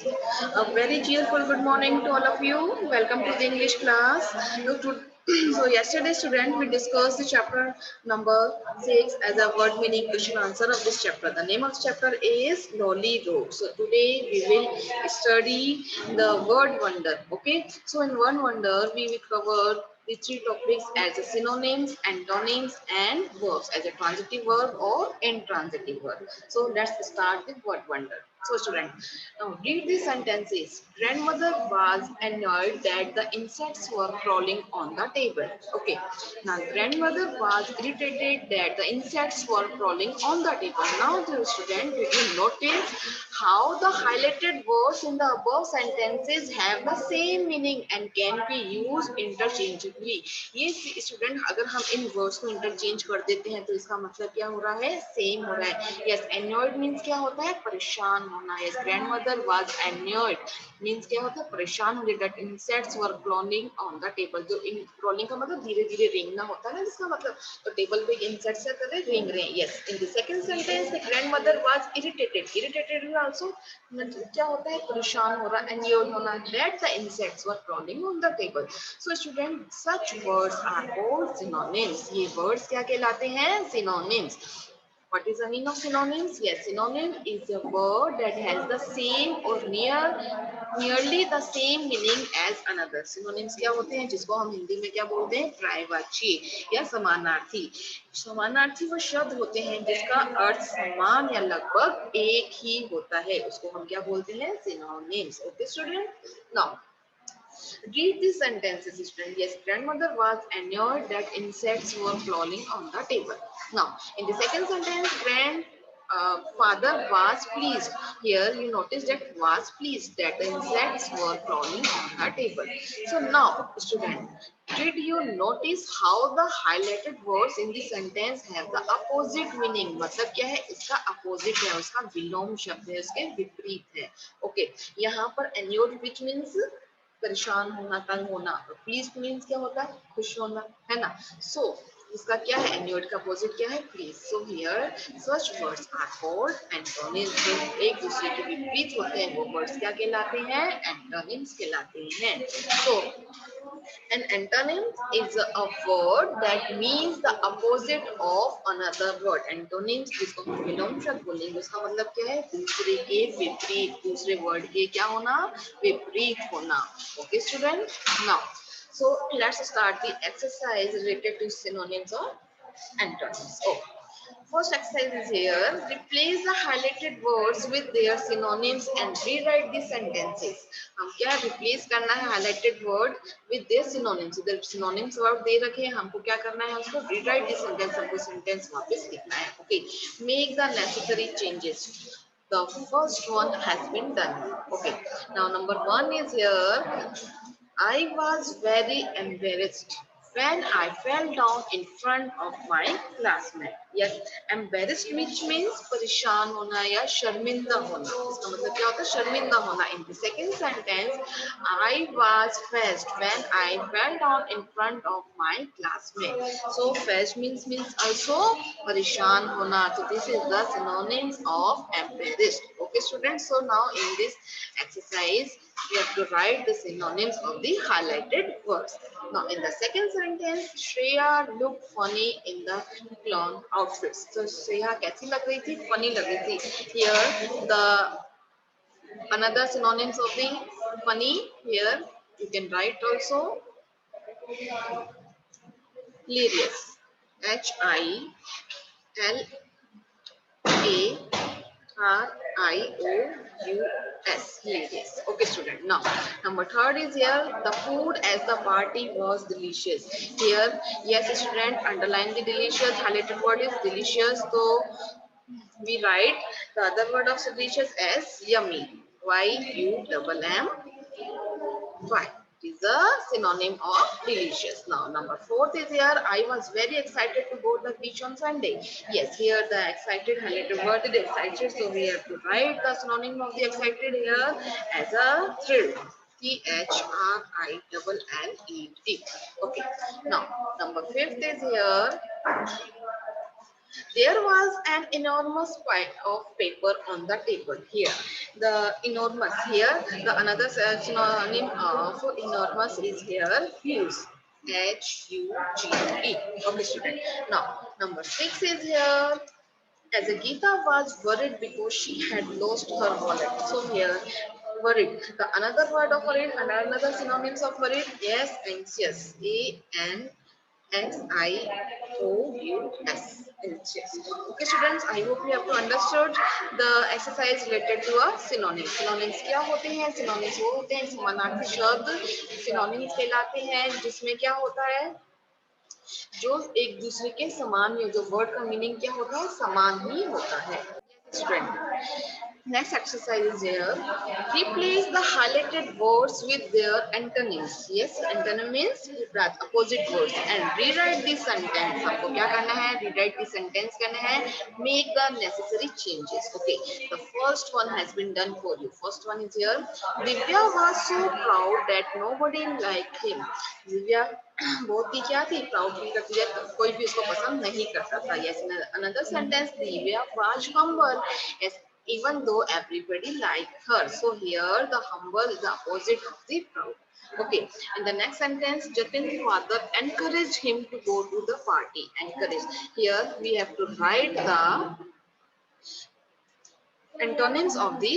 A very cheerful good morning to all of you. Welcome to the English class. So yesterday, student, we discussed the chapter number 6 as a word meaning question answer of this chapter. The name of the chapter is Lolly Road. So today we will study the word wonder. Okay. So in one wonder, we will cover the three topics as a synonyms, antonyms, and verbs as a transitive verb or intransitive verb. So let's start with word wonder. So student, now read the sentences. Grandmother was annoyed that the insects were crawling on the table. Okay. Now grandmother was irritated that the insects were crawling on the table. Now the student, did you notice how the highlighted words in the above sentences have the same meaning and can be used interchangeably? ये student अगर हम इन words को interchange कर देते हैं तो इसका मतलब क्या हो रहा है? सेम हो रहा है. यस, एनॉयड मीन्स क्या होता है? परेशान होना. Yes, grandmother was annoyed means क्या होता है? परेशान होने. That insects were crawling on the table. जो इन क्राउलिंग का मतलब धीरे धीरे रेंगना होता है ना, जिसका मतलब तो टेबल पे इंसेक्ट्स क्या कर रहे हैं? रेंग रहे हैं. Yes, in the second sentence the grandmother was irritated. Irritated भी आल्सो मतलब क्या होता है? परेशान हो रहा, एनॉयड होना. That the insects were crawling on the table. So student, such words are called synonyms. ये वर्ड्स क्या कहलाते हैं? Synonyms. What is the meaning of synonyms? Yes, synonym is a word that has the same or nearly the same meaning as another. Synonyms क्या होते हैं? जिसको हम हिंदी में क्या बोलते हैं? पर्यायवाची या समानार्थी. समानार्थी वो शब्द होते हैं जिसका अर्थ समान या लगभग एक ही होता है, उसको हम क्या बोलते हैं? Synonyms. Okay, student. Now read these sentences, student. Yes, grandmother was annoyed that insects were crawling on the table. Now, in the second sentence, father was pleased. Here, you notice that was pleased that the insects were crawling on the table. So now, student, did you notice how the highlighted words in the sentence have the opposite meaning? मतलब क्या है? इसका opposite है, उसका विलोम शब्द है, उसके विपरीत है. Okay, यहाँ पर annoyed which means परेशान होना, तंग होना. प्लीज मीन्स क्या होता है? खुश होना, है ना. सो इसका क्या है? एन्योड का अपोजिट क्या है? Please. So here such words are called antonyms. जो एक दूसरे के विपरीत होते हैं वो वर्ड्स क्या कहलाते हैं? एंटोनिम्स कहलाते हैं. सो an antonym is a word that means the opposite of another word. Antonyms जिसको हम विलोम शब्द बोलेंगे उसका मतलब क्या है? दूसरे के विपरीत, दूसरे वर्ड के क्या होना? विपरीत होना. Okay, student. Now, so let's start the exercise related to synonyms or antonyms. Oh, first exercise is here. Replace the highlighted words with their synonyms and rewrite the sentences. हम क्या replace करना है highlighted word with their synonyms. इधर synonyms word दे रखे हैं, हमको क्या करना है? उसको rewrite the sentence. हमको sentence वापस लिखना है. Okay. Make the necessary changes. The first one has been done. Okay. Now number one is here. I was very embarrassed when I fell down in front of my classmate. Yes, embarrassed which means परेशान होना या शर्मिंदा होना. इसका मतलब क्या होता है? शर्मिंदा होना. In the second sentence, I was fazed when I fell down in front of my classmate. So fazed means also परेशान होना. So this is the synonyms of embarrassed. Okay, students. So now in this exercise, we have to write the synonyms of the highlighted words. Now, in the second sentence, Shreya looked funny in the clown outfits. So, Shreya कैसी लग रही थी? Funny लग रही थी. Here, the another synonyms of the funny. Here, you can write also hilarious. Hilarious. Hilarious. Okay, student. Now, number third is here. The food at the party was delicious. Here, yes, student, underline the delicious. Highlighted word is delicious. So, we write the other word of delicious as yummy. Y-U-M-M. Right. It is a synonym of delicious. Now, number fourth is here. I was very excited to go to the beach on Sunday. Yes, here the excited highlighted word is excited. So we have to write the synonym of the excited here as a thrilled. Thrilled. Okay. Now, number fifth is here. There was an enormous pile of paper on the table. Here, the enormous. Here, the another synonym for enormous is here huge. Huge. Okay, student. Now, number 6 is here. As Geeta was worried because she had lost her wallet. So here, worried. The another word of worried and another synonyms of worried. Yes, anxious. Anxious. Anxious. Okay, students. I hope you have to understood the exercise related to a synonym. Synonyms क्या होते हैं? Synonyms वो होते हैं समानार्थी शब्द synonyms कहलाते हैं जिसमें क्या होता है जो एक दूसरे के समान ही जो वर्ड का मीनिंग क्या होता है समान ही होता है student next exercise is here replace the highlighted words with their antonyms yes antonym means opposite words and rewrite the sentence आपको क्या करना है rewrite the sentence करना है make the necessary changes okay the first one has been done for you first one is here Divya was so proud that nobody liked him Divya बहुत ही क्या थी proud feel करती है कोई भी उसको पसंद नहीं करता था yes another sentence Divya was humble yes even though everybody liked her so here the humble is the opposite of the proud okay in the next sentence Jatin's father encouraged him to go to the party encourage here we have to write the antonyms of the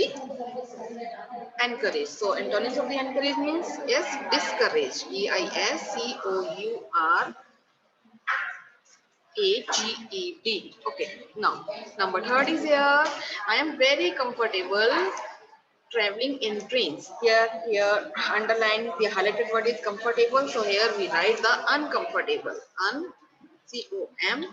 encourage so antonyms of the encourage means yes discourage discouraged okay now number third is here I am very comfortable traveling in trains here underline the highlighted word is comfortable so here we write the uncomfortable C-O-M-F-O-R-T-A-B-L-E.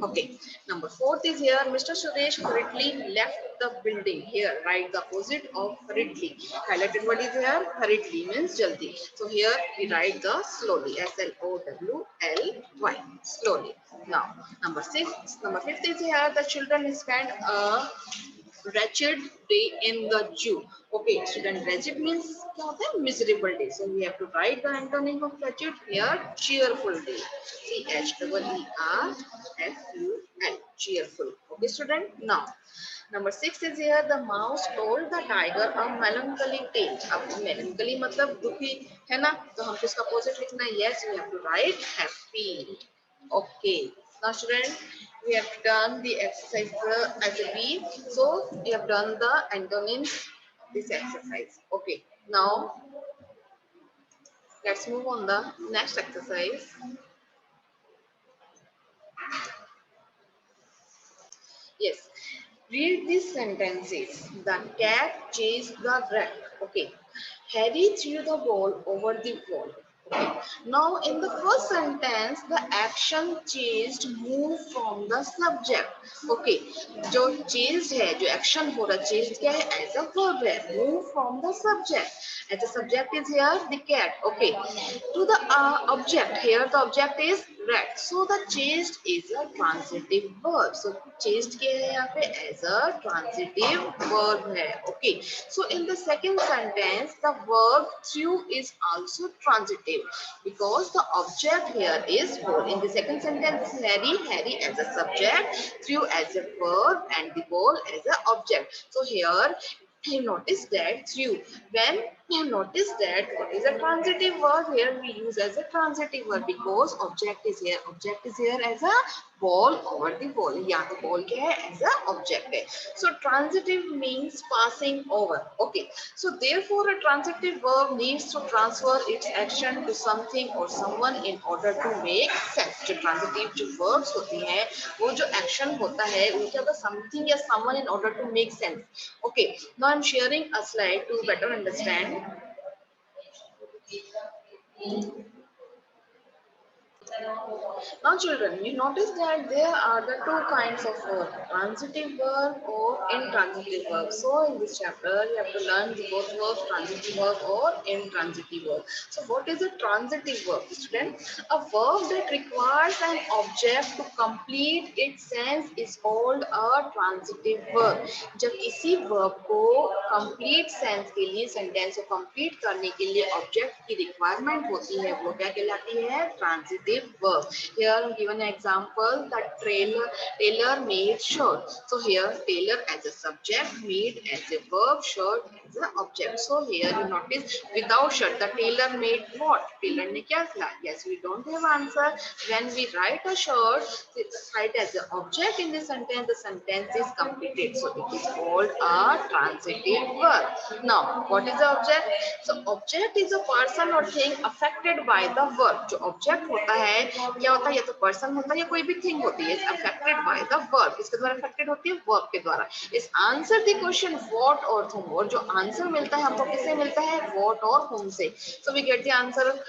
Okay. Number fourth is here. Mr. Suresh hurriedly left the building. Here, write the opposite of hurriedly. Highlighted word is here. Hurriedly means jaldi. So here we write the slowly. S-L-O-W-L-Y. Slowly. Now, number fifth is here. The children spent a wretched day in the zoo. Okay, student wretched means क्या होता है miserable day. So we have to write the antonym of wretched here cheerful day. CHEERFUL cheerful. Okay, student. Now number 6 is here the mouse told the tiger a melancholy tale. अब melancholy मतलब दुखी है ना तो हमको इसका opposite लिखना है. Yes, we have to write happy. Okay. Now student, we have done the exercise as a B. So we have done the antonyms of this exercise. Okay. Now let's move on the next exercise. Yes. Read these sentences. The cat chased the rat. Okay. Harry threw the ball over the wall. Okay. Now, in the first sentence, the action chased move from the subject. Okay. जो chased है, जो action हो रहा chased क्या है? As a verb है. Move from the subject. As a subject is here the cat. Okay. To the object here, the object is rat. So the chased is a transitive verb. So chased क्या है यहाँ पे as a transitive verb है. Okay. So in the second sentence, the verb threw is also transitive because the object here is ball. In the second sentence, Harry as a subject, threw as a verb, and the ball as an object. So here you notice that through when you notice that what is a transitive verb here we use as a transitive verb because object is here as a ball over the ball यहाँ तो ball क्या है as a object है so transitive means passing over okay so therefore a transitive verb needs to transfer its action to something or someone in order to make sense जो transitive जो verbs होती हैं वो जो action होता है वो क्या होता है something या someone in order to make sense okay now I'm sharing a slide to better understand now children, you notice that there are the two kinds of verb, transitive verb or intransitive verb. So in this chapter, you have to learn the both verbs, transitive verb or intransitive verb. So what is a transitive verb, student? A verb that requires an object to complete its sense is called a transitive verb. जब किसी verb को complete sense के लिए sentence को complete करने के लिए object की requirement होती है, वो क्या कहलाती है? Transitive verb. Here given an example that Taylor made shirt. So here Taylor as a subject, made as a verb, shirt as an object. So here you notice without shirt the Taylor made what? Taylor ने क्या किया? Yes, we don't have answer. When we write a shirt, write as an object in the sentence is completed. So it is called a transitive verb. Now, what is the object? So object is a person or thing affected by the verb. जो object होता है क्या होता है? या तो person होता है या कोई भी thing होती है. It's affected by the verb. किसके द्वारा affected होती है? Verb के द्वारा. Is answer the question what or whom. और जो answer मिलता है हमको किससे मिलता है? What और whom से. So we get the answer.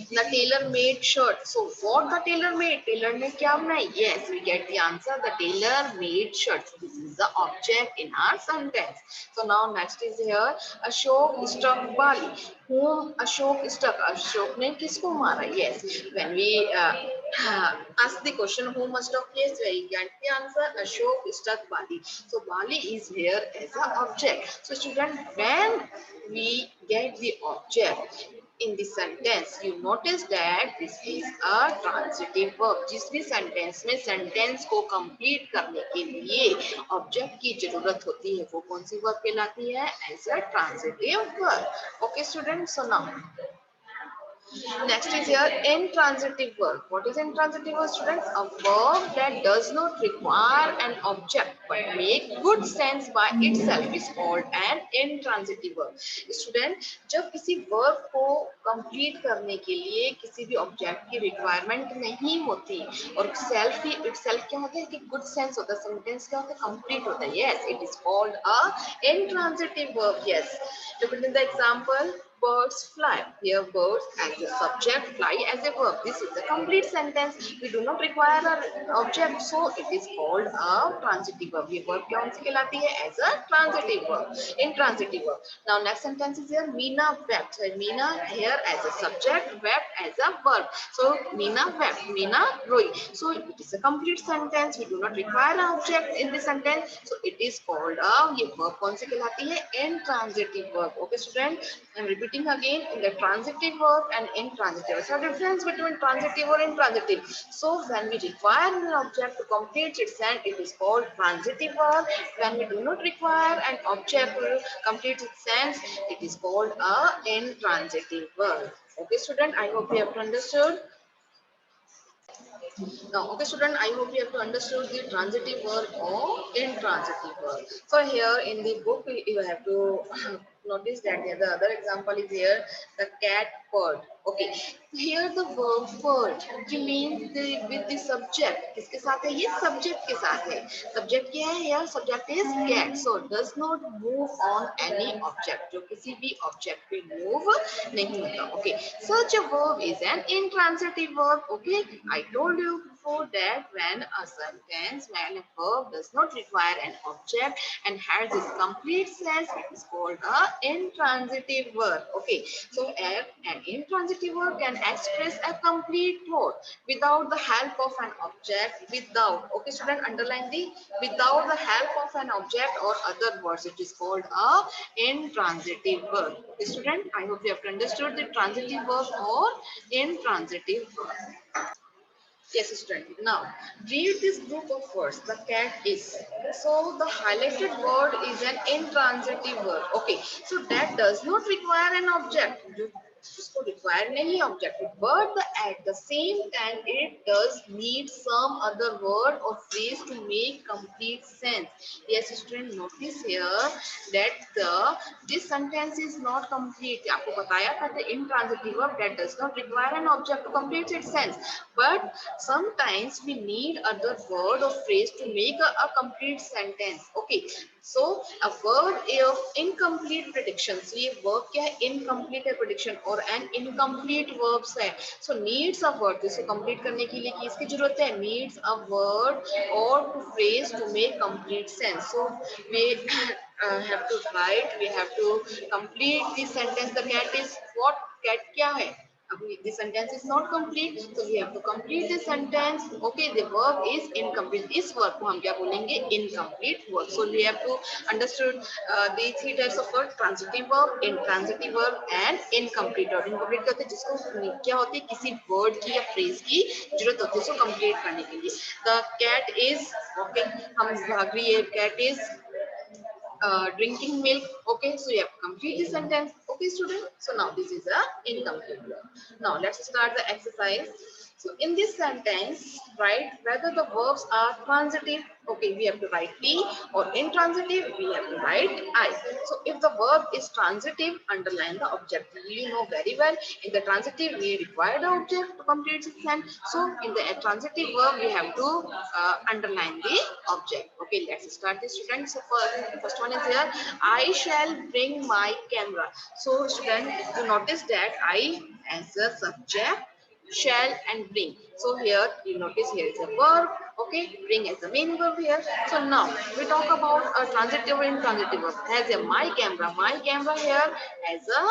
The tailor made shirt. So what the tailor made? Tailor ने क्या बनाई? Yes, we get the answer. The tailor made shirts. This is the object in our sentence. So now next is here. Ashok struck Bali. Whom Ashok struck? Ashok ने किसको मारा? Yes. When we ask the question who must have, yes, we get the answer. Ashok struck Bali. So Bali is here as an object. So student, when we get the object in the sentence, you notice that this is a transitive verb. जिस भी sentence में sentence को complete करने के लिए object की जरूरत होती है वो कौन सी verb कहलाती है? As a transitive verb. Okay students, so now next is here intransitive verb. What is intransitive verb, students? A verb that does not require an object but make good sense by itself is called an intransitive verb. Student, जब किसी verb को complete करने के लिए किसी भी object की requirement नहीं होती और self ही itself क्या होता है कि good sense होता है, sentence क्या होता है? Complete होता है. Yes, it is called a intransitive verb. Yes. Look at the example. Birds fly. Here birds as a subject, fly as a verb. This is a complete sentence. We do not require an object, so it is called a transitive verb. ये verb कौन सी कहलाती है? As a transitive verb. Intransitive verb. Now next sentence is here. Meena wept. So Meena here as a subject, wept as a verb. So Meena wept. Meena रोई. So it is a complete sentence. We do not require an object in the sentence, so it is called a. ये verb कौन सी कहलाती है? Intransitive verb. Okay student. I'm repeating again in the transitive verb and intransitive. So difference between transitive or intransitive. So when we require an object to complete its sense, it is called transitive verb. When we do not require an object to complete its sense, it is called a intransitive verb. Okay student, I hope you have understood. Now, okay student, I hope you have to understood the transitive verb or intransitive verb. So here in the book, you have to notice that here the other example is here, the cat purred. Okay, here the verb purred means with the subject. किसके साथ है? ये subject के साथ है. Subject क्या है? Here subject is cat. So does not move on any object. जो किसी भी object पे move नहीं होता. Okay, such a verb is an intransitive verb. Okay, I told you before that when a sentence, when a verb does not require an object and has its complete sense, it is called a intransitive verb. Okay, so an intransitive verb can express a complete thought without the help of an object. Without, okay student, underline the without the help of an object or other words, it is called a intransitive verb. Okay student, I hope you have understood the transitive verb or intransitive verb. Yes, student. Now, read this group of words. The cat is. So, the highlighted word is an intransitive verb. Okay. So, that does not require an object. उसको require नहीं object, but at the same time it does need some other word or phrase to make complete sense. Yes student, notice here that this sentence is not complete. आपको बताया था the intransitive verb that does not require an object to complete its sense, but sometimes we need other word or phrase to make a complete sentence. Okay, so a word of incomplete prediction. So ये verb क्या है? Incomplete है prediction और an incomplete verbs है. So needs a word. इसको complete करने के लिए किसकी जरूरत है? Needs a word or to phrase to make complete sense. So we have to write. We have to complete this sentence. The cat is what? Cat क्या है? The sentence is not complete, so we have to complete the sentence. Okay, the verb is incomplete. इस verb को हम क्या बोलेंगे? Incomplete verb. So we have to understood the three types of verb: transitive verb, intransitive verb, and incomplete verb. Incomplete कहते हैं जिसको क्या होती है, किसी word की या phrase की जरूरत होती है उसको complete करने के लिए. The cat is walking. हम भाग रही है. Cat is drinking milk. Okay, so you have to complete the sentence. Okay, student. So now this is a incomplete verb. Now let's start the exercise. So in this sentence, write whether the verbs are transitive. Okay, we have to write T, or intransitive, we have to write I. So if the verb is transitive, underline the object. You know very well, in the transitive, we require the object to complete the sentence. So in the transitive verb, we have to underline the object. Okay, let's start this, students. So first one is here, I shall bring my camera. So student, you notice that I as a subject, shall and bring. So here you notice here is a verb. Okay, bring as the main verb here. So now we talk about a transitive and intransitive verb. As a my camera here as a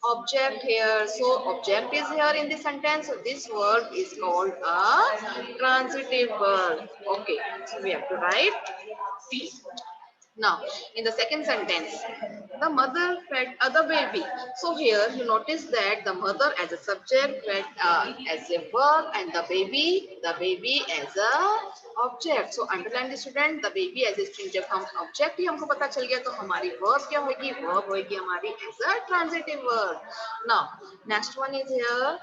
object here. So object is here in the sentence. So this word is called a transitive verb. Okay, so we have to write P. Now, in the second sentence, the mother fed the baby. So here you notice that the mother as a subject, fed as a verb, and the baby as a object. So underline the student, the baby as a string. जब हम object ही हमको पता चल गया तो हमारी verb क्या होगी? Verb होगी हमारी as a transitive verb. Now, next one is here.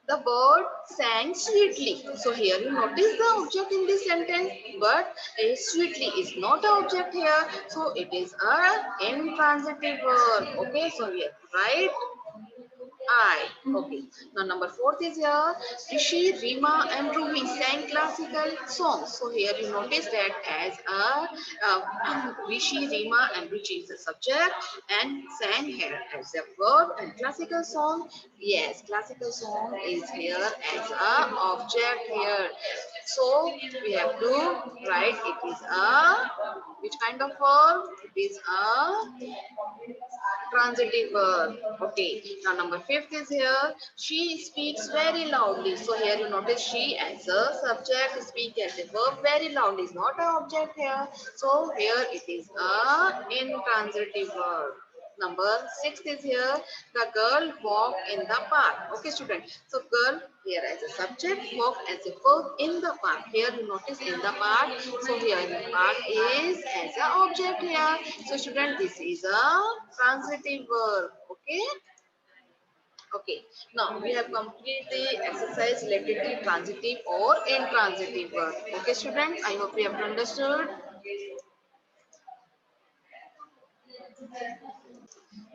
The bird sang sweetly. So here you notice the object in this sentence, but sweetly is not an object here. So it is a intransitive verb. Okay, so we have to write I. Okay. Now number fourth is here. Rishi, Rima, and Ruhi sang classical songs. So here you notice that as Rishi, Rima, and Rishi is the subject, and sang here as a verb, and classical song. Yes, classical song is here as a object here. So we have to write it is a which kind of verb? It is a transitive verb. Okay. Now number fifth is here. She speaks very loudly. So here you notice she as a subject, speak as a verb very loudly is not an object here. So here it is a intransitive verb. Number six is here. The girl walked in the park. Okay, student. So girl here as a subject, walk as a verb in the park. Here you notice in the park. So here the park is as an object here. So student, this is a transitive verb. Okay. Okay. Now we have completed the exercise related to transitive or intransitive verb. Okay, students. I hope you have understood.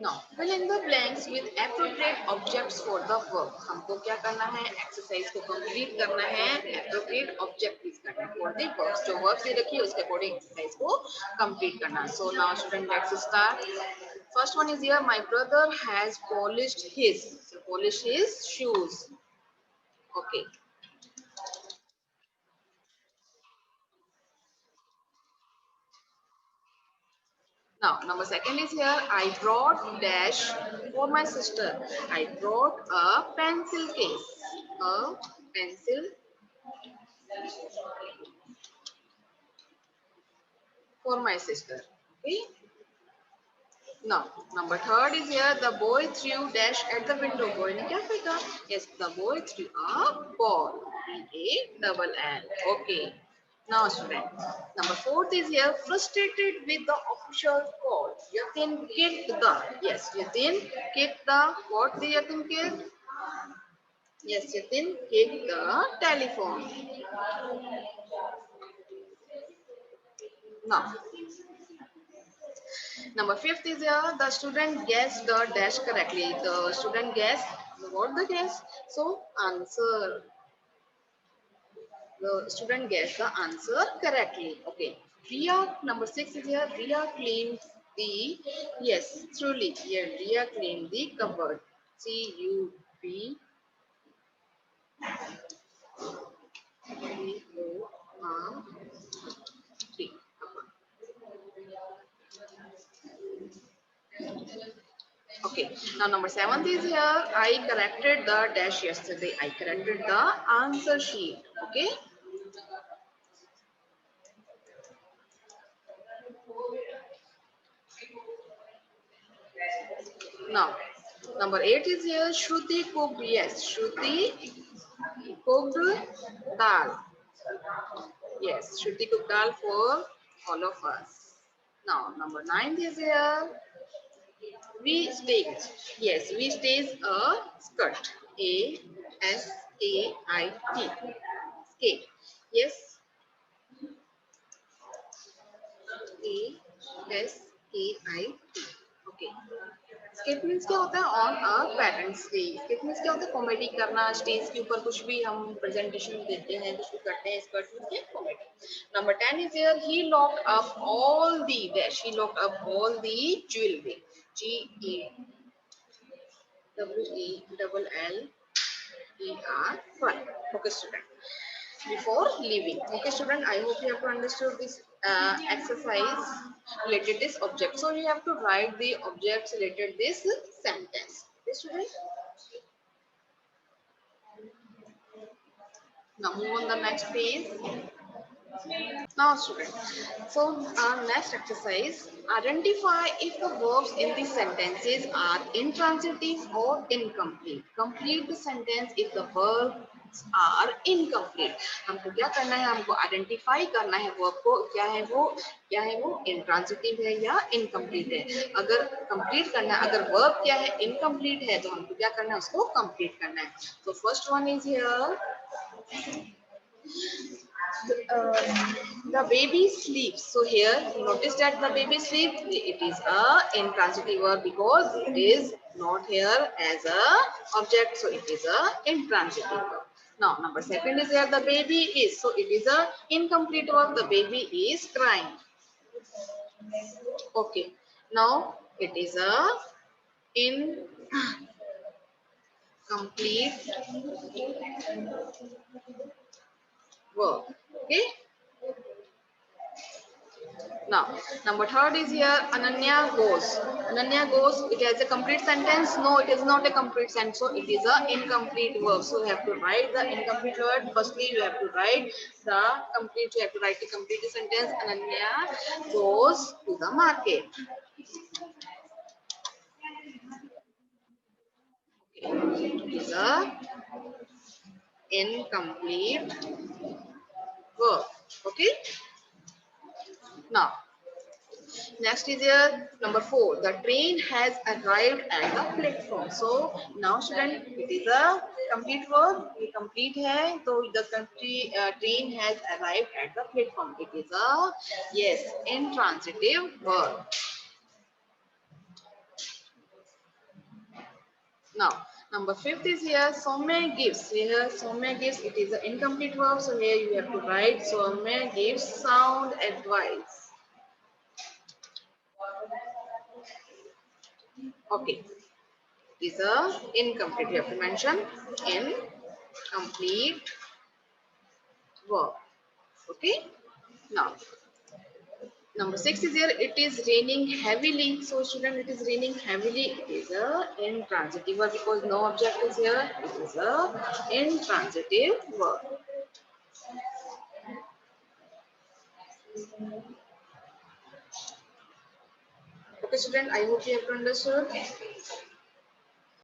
Now, fill in the blanks with appropriate objects for the verb. हमको क्या करना है? Exercise को complete करना है. Appropriate object use करना है for the verbs. जो verbs दे रखी है उसके अकॉर्डिंग एक्सरसाइज को कंप्लीट करना है. So now student, let's start. First one is here. My brother has polished his shoes. Okay. Now, number second is here. I brought dash for my sister. I brought a pencil case. A pencil for my sister. Okay. Now, number third is here. The boy threw dash at the window. Boy ने क्या फेंका? Yes, the boy threw a ball. B-A-double-L. Okay. Now, student. Number fourth is here. Frustrated with the official call. Yatin kicked the. Yes, Yatin kicked the. What did Yatin kick? Yes, Yatin kicked the telephone. Now, number fifth is here. The student guessed the dash correctly. The student guessed what the guess. So answer. The student guessed the answer correctly. Okay. Ria, number six is here. Ria cleaned the, yes, truly. Here, Ria cleaned the cupboard. C-U-B. Okay. Now number 7 is here. I corrected the dash yesterday. I corrected the answer sheet. Okay. Now number 8 is here. Shruti cooked. Yes, Shruti cooked dal. Yes, Shruti cooked dal for all of us. Now number 9 is here. We stitched. Yes, we stitched a skirt. A-S-A-I-T. Skate. Yes, A-S-A-I-T. Okay. Skate means क्या होता है on a pattern stage skate means क्या होता है comedy करना stage के ऊपर कुछ भी हम प्रेजेंटेशन देते हैं कुछ भी करते हैं स्केट मीन्स क्या comedy number 10 is here he locked up all the dash he locked up all the jewellery G A W A double L e r fun okay student before leaving okay student I hope you have to understood this exercise related this object so you have to write the objects related this sentence okay student now move on the next page now student so our next exercise identify if the verbs in the sentences are intransitive or incomplete complete the sentence if the verbs are incomplete हमको क्या करना है हमको identify करना है verb को क्या है वो इंट्रांसिटिव है या इनकम्प्लीट है अगर कंप्लीट करना है अगर वर्ब क्या है इनकम्प्लीट है तो हमको क्या करना है उसको कंप्लीट करना है तो first one is here the baby sleeps so here notice that the baby sleeps it is a intransitive verb because it is not here as a object so it is a intransitive verb now number second is here the baby is so it is a incomplete verb the baby is crying okay now it is a incomplete verb okay now number third is here Ananya goes it has a complete sentence no it is not a complete sentence so it is a incomplete verb so you have to write the incomplete word firstly you have to write the complete you have to write the complete sentence Ananya goes to the market okay. It is a incomplete verb okay now next is here number 4 the train has arrived at the platform so now student it is a complete verb ये complete है तो the train has arrived at the platform it is a yes intransitive verb now number 5th is here Soumya gives here Soumya gives it is an incomplete verb so here you have to write Soumya gives sound advice okay is a incomplete. You have to mention incomplete verb. Okay. Now, number 6 is here. It is raining heavily. So, student, it is raining heavily. It is a intransitive verb because no object is here. It is a intransitive verb. Okay, student. I hope you have understood.